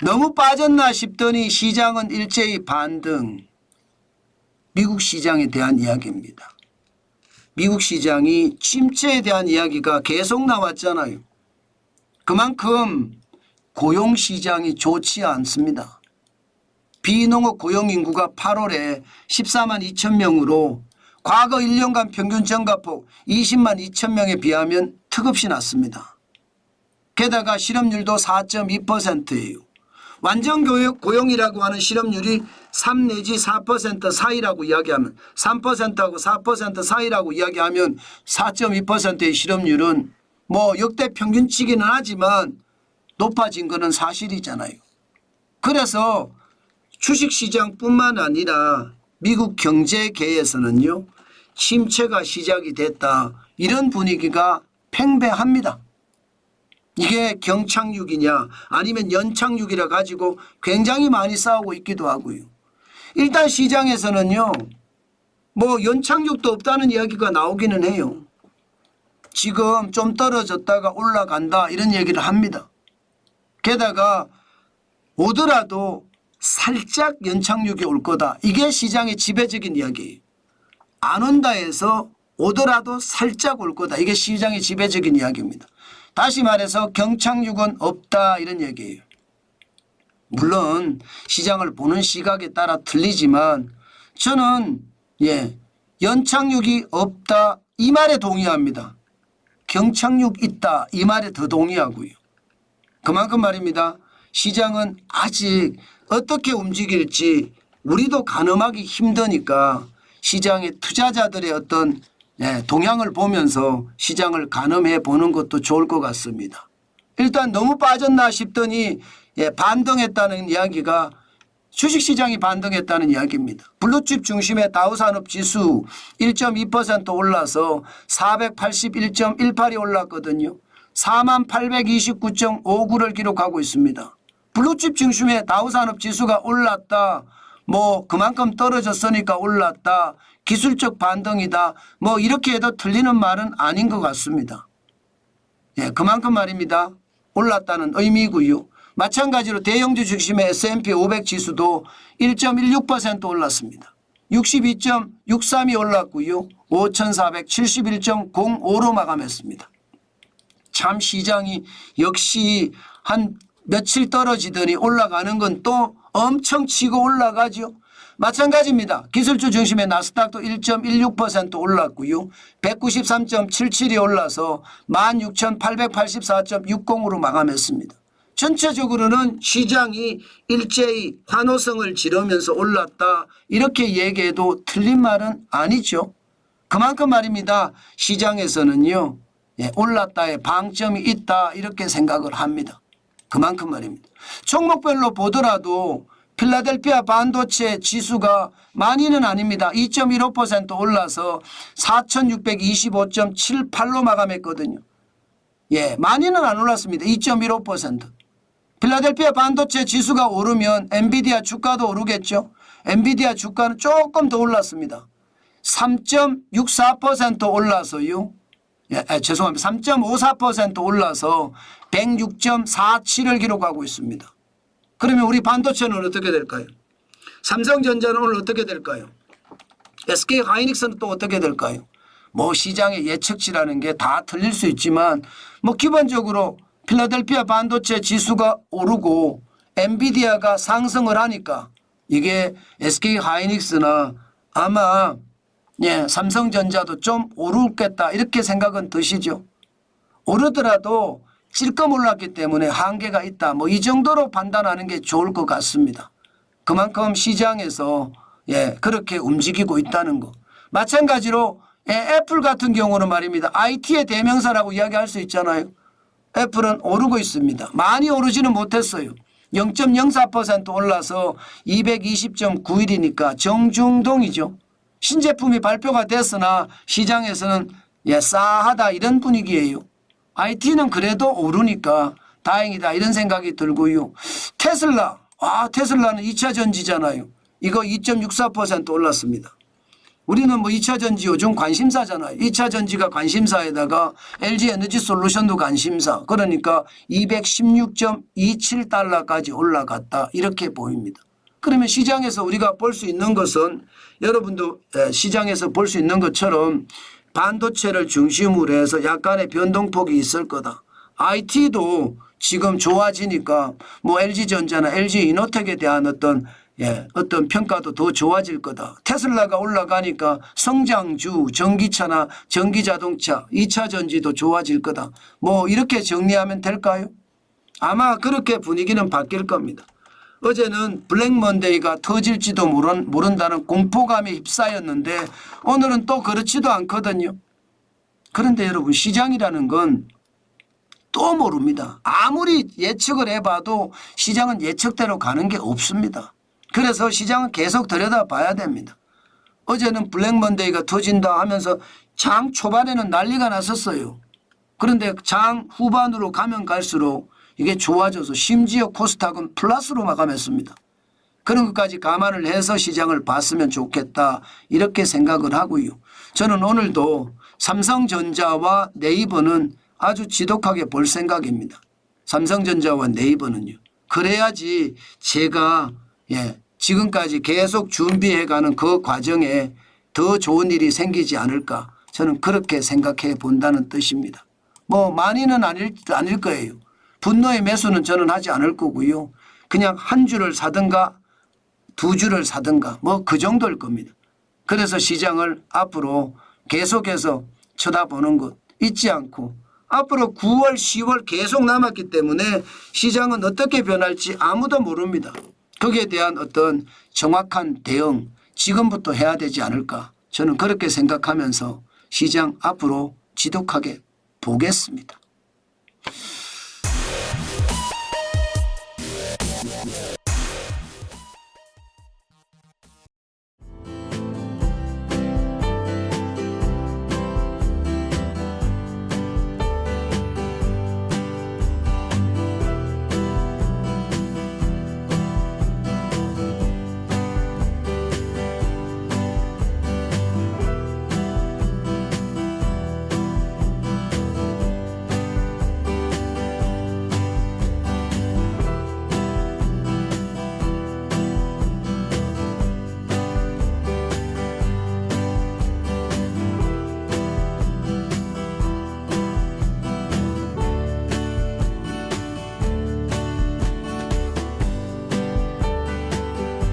너무 빠졌나 싶더니 시장은 일제히 반등. 미국 시장에 대한 이야기입니다. 미국 시장이 침체에 대한 이야기가 계속 나왔잖아요. 그만큼 고용시장이 좋지 않습니다. 비농업 고용인구가 8월에 14만 2천 명으로 과거 1년간 평균 증가폭 20만 2천 명에 비하면 턱없이 낮습니다. 게다가 실업률도 4.2%예요. 완전 고용이라고 하는 실업률이 3 내지 4% 사이라고 이야기하면 3%하고 4% 사이라고 이야기하면 4.2%의 실업률은 뭐 역대 평균치기는 하지만 높아진 것은 사실이잖아요. 그래서 주식시장뿐만 아니라 미국 경제계에서는요. 침체가 시작이 됐다. 이런 분위기가 팽배합니다. 이게 경착륙이냐 아니면 연착륙이라 가지고 굉장히 많이 싸우고 있기도 하고요. 일단 시장에서는요. 뭐 연착륙도 없다는 이야기가 나오기는 해요. 지금 좀 떨어졌다가 올라간다 이런 얘기를 합니다. 게다가 오더라도 살짝 연착륙이 올 거다. 이게 시장의 지배적인 이야기예요. 안 온다 해서 오더라도 살짝 올 거다. 이게 시장의 지배적인 이야기입니다. 다시 말해서 경착륙은 없다 이런 얘기예요. 물론 시장을 보는 시각에 따라 틀리지만 저는 연착륙이 없다 이 말에 동의합니다. 경착륙 있다 이 말에 더 동의하고요. 그만큼 말입니다. 시장은 아직 어떻게 움직일지 우리도 가늠하기 힘드니까 시장의 투자자들의 어떤 동향을 보면서 시장을 가늠해 보는 것도 좋을 것 같습니다. 일단 너무 빠졌나 싶더니 반등했다는 이야기가 주식시장이 반등했다는 이야기입니다. 블루칩 중심의 다우산업지수 1.2% 올라서 481.18이 올랐거든요. 4829.59를 기록하고 있습니다. 블루칩 중심의 다우산업지수가 올랐다. 뭐 그만큼 떨어졌으니까 올랐다. 기술적 반등이다. 뭐 이렇게 해도 틀리는 말은 아닌 것 같습니다. 그만큼 말입니다. 올랐다는 의미고요. 마찬가지로 대형주 중심의 S&P 500 지수도 1.16% 올랐습니다. 62.63이 올랐고요. 5471.05로 마감했습니다. 참 시장이 역시 한 며칠 떨어지더니 올라가는 건 또 엄청 치고 올라가죠. 마찬가지입니다. 기술주 중심의 나스닥도 1.16% 올랐고요. 193.77이 올라서 16,884.60으로 마감했습니다. 전체적으로는 시장이 일제히 환호성을 지르면서 올랐다 이렇게 얘기해도 틀린 말은 아니죠. 그만큼 말입니다. 시장에서는요. 올랐다에 방점이 있다 이렇게 생각을 합니다. 그만큼 말입니다. 종목별로 보더라도 필라델피아 반도체 지수가 많이는 아닙니다. 2.15% 올라서 4,625.78로 마감했거든요. 많이는 안 올랐습니다. 2.15%. 필라델피아 반도체 지수가 오르면 엔비디아 주가도 오르겠죠. 엔비디아 주가는 조금 더 올랐습니다. 3.64% 올라서요. 죄송합니다. 3.54% 올라서 106.47을 기록하고 있습니다. 그러면 우리 반도체는 어떻게 될까요? 삼성전자는 오늘 어떻게 될까요? SK하이닉스는 또 어떻게 될까요? 뭐 시장의 예측치라는 게 다 틀릴 수 있지만 뭐 기본적으로 필라델피아 반도체 지수가 오르고 엔비디아가 상승을 하니까 이게 SK하이닉스나 아마 삼성전자도 좀 오르겠다 이렇게 생각은 드시죠. 오르더라도 찔끔 올랐기 때문에 한계가 있다. 뭐 이 정도로 판단하는 게 좋을 것 같습니다. 그만큼 시장에서 그렇게 움직이고 있다는 거. 마찬가지로 애플 같은 경우는 말입니다. IT의 대명사라고 이야기할 수 있잖아요. 애플은 오르고 있습니다. 많이 오르지는 못했어요. 0.04% 올라서 220.91이니까 정중동이죠. 신제품이 발표가 됐으나 시장에서는 싸하다 이런 분위기예요. IT는 그래도 오르니까 다행이다 이런 생각이 들고요. 테슬라는 2차 전지잖아요. 이거 2.64% 올랐습니다. 우리는 뭐 2차 전지 요즘 관심사잖아요. 2차 전지가 관심사에다가 LG 에너지 솔루션도 관심사. 그러니까 216.27달러까지 올라갔다. 이렇게 보입니다. 그러면 시장에서 우리가 볼 수 있는 것은 여러분도 시장에서 볼 수 있는 것처럼 반도체를 중심으로 해서 약간의 변동폭이 있을 거다. IT도 지금 좋아지니까 뭐 LG전자나 LG이노텍에 대한 어떤 평가도 더 좋아질 거다. 테슬라가 올라가니까 성장주, 전기차나 전기자동차, 2차 전지도 좋아질 거다. 뭐 이렇게 정리하면 될까요? 아마 그렇게 분위기는 바뀔 겁니다. 어제는 블랙 먼데이가 터질지도 모른다는 공포감에 휩싸였는데 오늘은 또 그렇지도 않거든요. 그런데 여러분 시장이라는 건 또 모릅니다. 아무리 예측을 해봐도 시장은 예측대로 가는 게 없습니다. 그래서 시장은 계속 들여다봐야 됩니다. 어제는 블랙 먼데이가 터진다 하면서 장 초반에는 난리가 났었어요. 그런데 장 후반으로 가면 갈수록 이게 좋아져서 심지어 코스닥은 플러스로 마감했습니다. 그런 것까지 감안을 해서 시장을 봤으면 좋겠다 이렇게 생각을 하고요. 저는 오늘도 삼성전자와 네이버는 아주 지독하게 볼 생각입니다. 삼성전자와 네이버는요. 그래야지 제가 지금까지 계속 준비해가는 그 과정에 더 좋은 일이 생기지 않을까 저는 그렇게 생각해 본다는 뜻입니다. 뭐 많이는 아닐 거예요. 분노의 매수는 저는 하지 않을 거고요. 그냥 한 주를 사든가 두 주를 사든가 뭐 그 정도일 겁니다. 그래서 시장을 앞으로 계속해서 쳐다보는 것 잊지 않고 앞으로 9월 10월 계속 남았기 때문에 시장은 어떻게 변할지 아무도 모릅니다. 거기에 대한 어떤 정확한 대응 지금부터 해야 되지 않을까 저는 그렇게 생각하면서 시장 앞으로 지독하게 보겠습니다.